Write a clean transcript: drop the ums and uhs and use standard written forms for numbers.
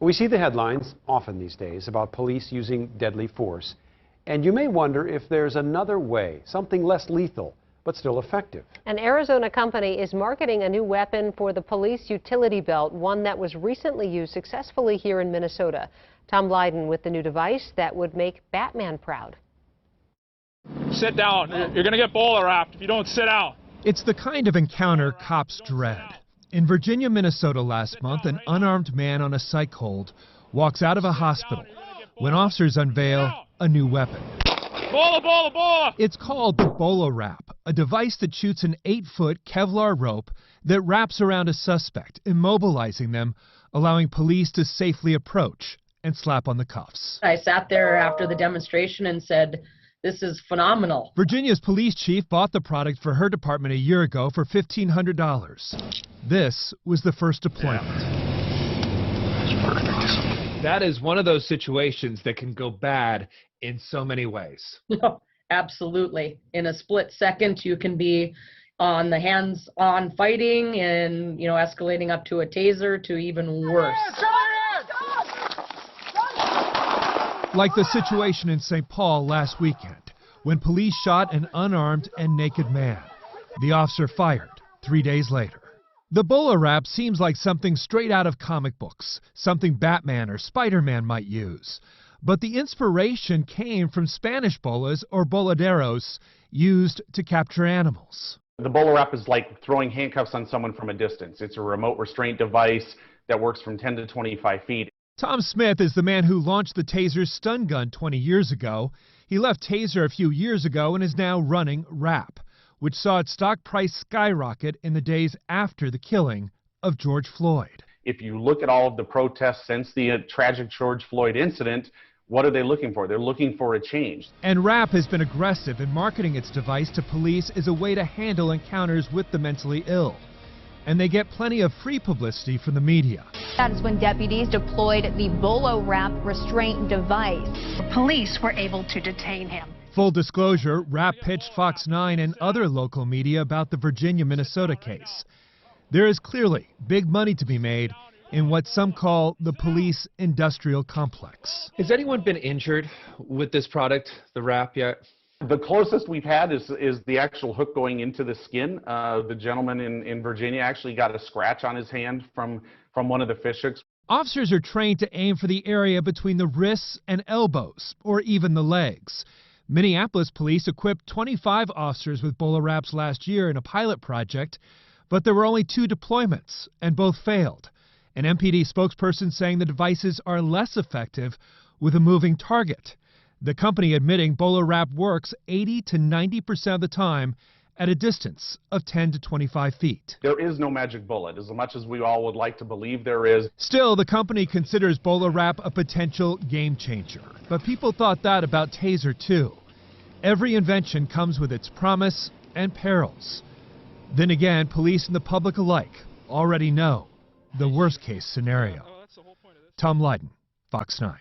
We see the headlines often these days about police using deadly force. And you may wonder if there's another way, something less lethal, but still effective. An Arizona company is marketing a new weapon for the police utility belt, one that was recently used successfully here in Minnesota. Tom Lydon with the new device that would make Batman proud. Sit down. You're going to get BolaWrapped if you don't sit down. It's the kind of encounter cops dread. In Virginia, Minnesota last month, an unarmed man on a psych hold walks out of a hospital when officers unveil a new weapon. Bola! It's called the BolaWrap, a device that shoots an 8-foot Kevlar rope that wraps around a suspect, immobilizing them, allowing police to safely approach and slap on the cuffs. I sat there after the demonstration and said, "This is phenomenal." Virginia's police chief bought the product for her department a year ago for $1,500. This was the first deployment. That is one of those situations that can go bad in so many ways. No, absolutely. In a split second, you can be on the hands-on fighting and, escalating up to a taser to even worse. Like the situation in St. Paul last weekend, when police shot an unarmed and naked man. The officer fired 3 days later. The BolaWrap seems like something straight out of comic books, something Batman or Spider-Man might use. But the inspiration came from Spanish bolas or boladeros used to capture animals. The BolaWrap is like throwing handcuffs on someone from a distance. It's a remote restraint device that works from 10 to 25 feet. Tom Smith is the man who launched the Taser stun gun 20 years ago. He left Taser a few years ago and is now running Wrap, which saw its stock price skyrocket in the days after the killing of George Floyd. If you look at all of the protests since the tragic George Floyd incident, what are they looking for? They're looking for a change. And Wrap has been aggressive in marketing its device to police as a way to handle encounters with the mentally ill. And they get plenty of free publicity from the media. That is when deputies deployed the BolaWrap restraint device. Police were able to detain him. Full disclosure, Wrap pitched Fox 9 and other local media about the Virginia-Minnesota case. There is clearly big money to be made in what some call the police industrial complex. Has anyone been injured with this product, the Wrap, yet? The closest we've had is the actual hook going into the skin. The gentleman in Virginia actually got a scratch on his hand from one of the fish hooks. Officers are trained to aim for the area between the wrists and elbows, or even the legs. Minneapolis police equipped 25 officers with BolaWraps last year in a pilot project, but there were only 2 deployments, and both failed. An MPD spokesperson saying the devices are less effective with a moving target. The company admitting BolaWrap works 80 to 90% of the time at a distance of 10 to 25 feet. There is no magic bullet, as much as we all would like to believe there is. Still, the company considers BolaWrap a potential game changer. But people thought that about Taser too. Every invention comes with its promise and perils. Then again, police and the public alike already know the worst case scenario. Tom Lydon, Fox 9.